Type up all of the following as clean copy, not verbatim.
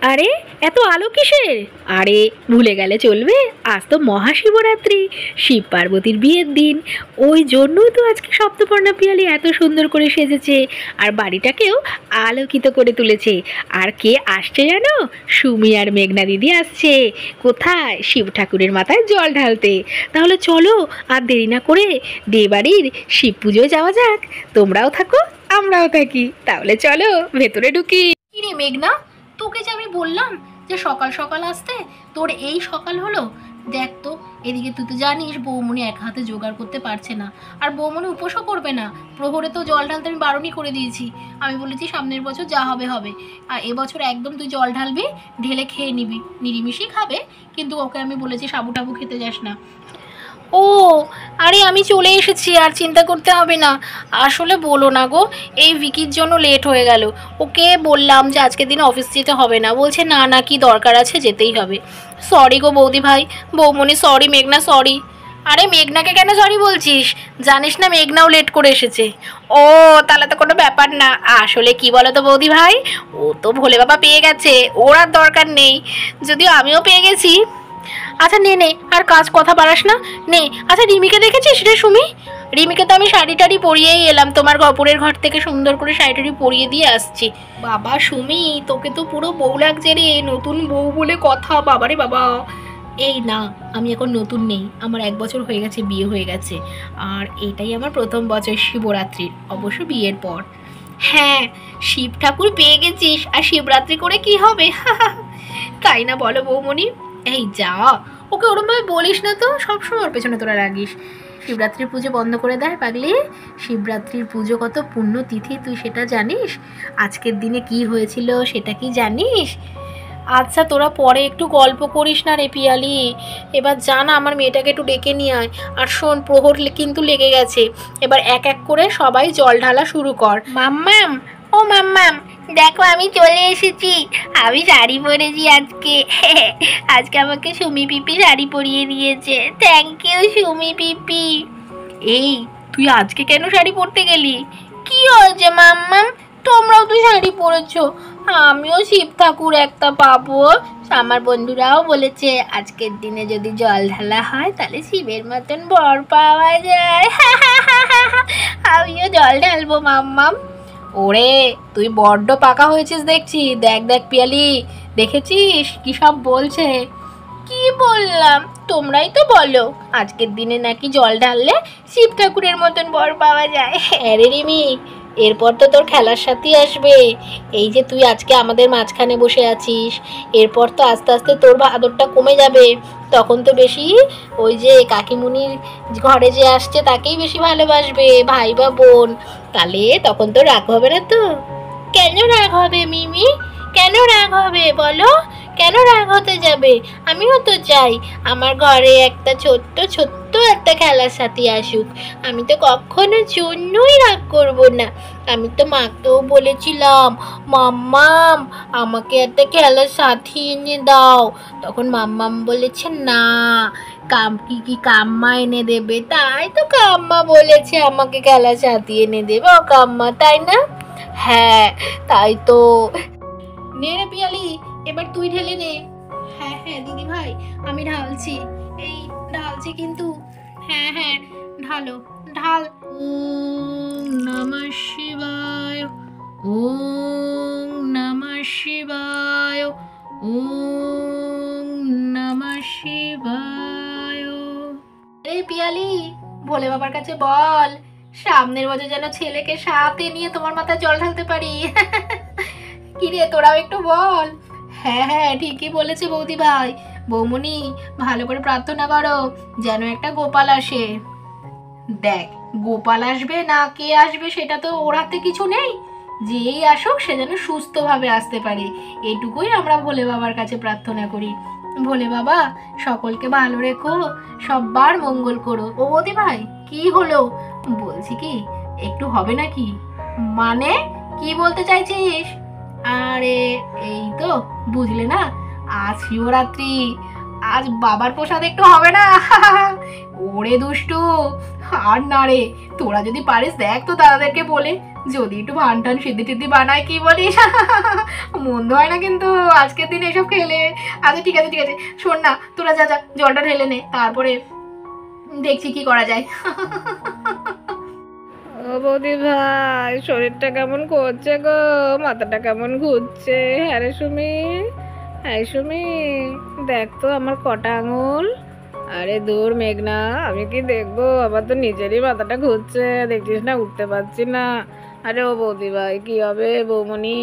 আরে এত আলো কিসের? আরে ভুলে গেলে চলবে, আজ তো মহাশিবরাত্রি, শিব পার্বতীর বিয়ের দিন। ওই জন্যই তো আজকে সপ্তপর্ণা পিয়ালি এত সুন্দর করে সেজেছে আর বাড়িটাকেও আলোকিত করে তুলেছে। আর কে আসছে জানো? সুমি আর মেঘনা দিদি আসছে। কোথায়? শিব ঠাকুরের মাথায় জল ঢালতে। তাহলে চলো আর দেরি না করে দেবাড়ির শিব পুজোয় যাওয়া যাক। তোমরাও থাকো, আমরাও থাকি। তাহলে চলো ভেতরে ঢুকি। কি রে মেঘনা, তোকে যে আমি বললাম যে সকাল সকাল আসতে, তোর এই সকাল হলো? দেখ তো, এদিকে তুই তো জানিস বৌমনি এক হাতে জোগাড় করতে পারছে না, আর বৌমনি উপোসও করবে না। প্রহরে তো জল ঢালতে আমি বারণই করে দিয়েছি। আমি বলেছি সামনের বছর যা হবে হবে, আর এবছর একদম তুই জল ঢালবি, ঢেলে খেয়ে নিবি, নিরিমিষই খাবে, কিন্তু ওকে আমি বলেছি সাবু টাবু খেতে যাস না। ও আরে আমি চলে এসেছি, আর চিন্তা করতে হবে না। আসলে বলো না গো, এই ভিকির জন্য লেট হয়ে গেল। ওকে বললাম যে আজকের দিন অফিস যেতে হবে না, বলছে না না কি দরকার আছে, যেতেই হবে। সরি গো বৌদি ভাই, বৌমনি সরি, মেঘনা সরি। আরে মেঘনাকে কেন সরি বলছিস? জানিস না মেঘনাও লেট করে এসেছে। ও তাহলে তো কোনো ব্যাপার না। আসলে কি বলো তো বৌদি ভাই, ও তো ভোলে বাবা পেয়ে গেছে, ওর আর দরকার নেই, যদিও আমিও পেয়ে গেছি। আচ্ছা নে নে, আর কাজ কথা বাড়াস না, নে। আচ্ছা রিমিকে দেখেছিস রে সুমি? রিমিকে তো আমি শাড়ি টাড়ি পরিয়েই এলাম, তোমার গপুরের ঘর থেকে সুন্দর করে শাড়ি টাড়ি পরিয়ে দিয়ে আসছি। বাবা সুমি, তোকে তো পুরো বউ লাগছে রে, নতুন বউ বলে কথা, বাবারে বাবা। এই না, আমি এখন নতুন নেই, আমার 1 বছর হয়ে গেছে, বিয়ে হয়ে গেছে। আর এটাই আমার প্রথম বছর শিবরাত্রির, অবশ্য বিয়ের পর। হ্যাঁ, শিব ঠাকুর পেয়ে গেছিস, আর শিবরাত্রি করে কি হবে? তাই না বলো বৌমনি? এই যা, ওকে ওরমভাবে বলিস না তো, সবসময় ওর পেছনে তোরা রাগিস। শিবরাত্রির পুজো বন্ধ করে দেয় পাগলি। শিবরাত্রির পুজো কত পুণ্য তিথি, তুই সেটা জানিস? আজকের দিনে কি হয়েছিল সেটা কি জানিস? আচ্ছা তোরা পরে একটু গল্প করিস না রে পিয়ালি, এবার জানা আমার মেয়েটাকে একটু ডেকে নিয়ে আয়। আর শোন, প্রহর কিন্তু লেগে গেছে, এবার এক এক করে সবাই জল ঢালা শুরু কর। মাম্মাম, ও মাম্মাম, দেখো আমি চলে এসেছি। আমি শাড়ি পরেছি আজকে। আজকে আমাকে সুমি পিপি শাড়ি পরিয়ে দিয়েছে। থ্যাংক ইউ সুমি পিপি। এই তুই আজকে কেন শাড়ি পরতে গেলি? কি হয়েছে মাম্মাম, তোমরাও তো শাড়ি পরেছো, আমিও শিব ঠাকুর একটা পাবো। আমার বন্ধুরাও বলেছে আজকের দিনে যদি জল ঢালা হয় তাহলে শিবের মতন বর পাওয়া যায়। আমিও জল ঢালবো মাম্মাম। ওরে তুই বড্ড পাকা হয়েছিস দেখছি। দেখ দেখ পিয়ালি, দেখেছিস কি সব বলছে? কি বললাম? তোমরাই তো বলো আজকের দিনে নাকি জল ঢাললে শিব ঠাকুরের মতন বর পাওয়া যায়। আরে রিমি, এরপর তো তোর খেলার সাথী আসবে। এই যে তুই আজকে আমাদের মাঝখানে বসে আছিস, এরপর তো আস্তে আস্তে তোর আদরটা কমে যাবে। তখন তো বেশি ওই যে কাকিমুনির ঘরে যে আসছে তাকেই বেশি ভালোবাসবে, ভাই বা বোন। তাহলে তখন তো রাগ হবে না তো? কেন রাগ হবে মিমি? কেন রাগ হবে বলো? কেন রাগ হতে যাবে? আমিও তো চাই আমার ঘরে একটা ছোট্ট ছোট্ট একটা খেলার সাথী আসুক। আমি তো কখনো জন্যই রাগ করব না। আমি তো মাকেও বলেছিলাম, মাম্মাম আমাকে একটা খেলার সাথী এনে দাও। তখন মাম্মাম বলেছে না, কি কাম্মা এনে দেবে। তাই তো কাম্মা বলেছে আমাকে খেলার সাথী এনে দেবে, ও কাম্মা, তাই না? হ্যাঁ তাই তো। নে রে পিয়ালি, এবার তুই ঢেলে নে। হ্যাঁ হ্যাঁ দিদি ভাই, আমি ঢালছি, এই ঢালছি কিন্তু। হ্যাঁ হ্যাঁ ঢালো, ঢাল। ওম নমঃ শিবায়, ওম নমঃ শিবায়, ওম নমঃ শিবায়। এই পিয়ালি, ভোলে বাবার কাছে বল সামনের বছর যেন ছেলেকে সাথে নিয়ে তোমার মাথায় জল ঢালতে পারি। কিরে তোরাও একটু বল। হ্যাঁ হ্যাঁ ঠিকই বলেছে বৌদি ভাই। বৌমনি ভালো করে প্রার্থনা করো যেন একটা গোপাল আসে। দেখ, গোপাল আসবে না কে আসবে সেটা তো ওর হাতে কিছু নেই, যেই আসুক সে যেন সুস্থভাবে আসতে পারে, এটুকুই আমরা ভোলে বাবার কাছে প্রার্থনা করি। ভোলে বাবা সকলকে ভালো রেখো, সবার মঙ্গল করো। ও বৌদি ভাই কি হলো? বলছি কি একটু হবে নাকি? মানে কি বলতে চাইছিস? আরে এই তো বুঝলে না, আজ শিবরাত্রি, আজ বাবার প্রসাদ একটু হবে না? ওরে দুষ্টু, আর না রে, তোরা যদি পারিস দেখ তো দাদাদেরকে বলে, যদি একটু ভান টান সিদ্ধি টিদ্ধি বানায়, কি বলিস? মন্দ হয় না কিন্তু আজকের দিন এসব খেলে। আচ্ছা ঠিক আছে ঠিক আছে, শোন না, তোরা যা যা জলটা ঢেলে নে, তারপরে দেখছি কি করা যায়। ও বৌদি ভাই, শরীরটা কেমন করছে গো, মাথাটা কেমন ঘুরছে। হ্যাঁ রে সুমি, হ্যাঁ সুমি, দেখ তো আমার কটা আঙুল। আরে দূর মেঘনা, আমি কি দেখবো, আবার তো নিজেরই মাথাটা ঘুরছে, দেখছিস না, উঠতে পারছি না। আরে ও বৌদি ভাই, কি হবে বৌমনি?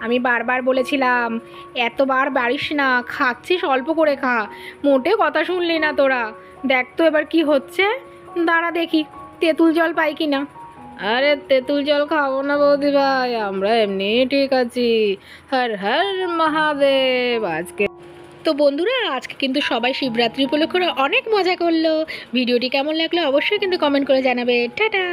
আমি বারবার বলেছিলাম এতবার বাড়িস না, খাচ্ছিস অল্প করে খা, মোটে কথা শুনলি না তোরা। দেখ তো এবার কি হচ্ছে, দাঁড়া দেখি তেঁতুল জল পাই কিনা। আরে তেঁতুল জল খাবো না বৌদি ভাই, আমরা এমনি ঠিক আছি। হর হর মহাদেব। আজকে তো বন্ধুরা, আজকে কিন্তু সবাই শিবরাত্রি উপলক্ষে অনেক মজা করলো। ভিডিওটি কেমন লাগলো অবশ্যই কিন্তু কমেন্ট করে জানাবে। টাটা।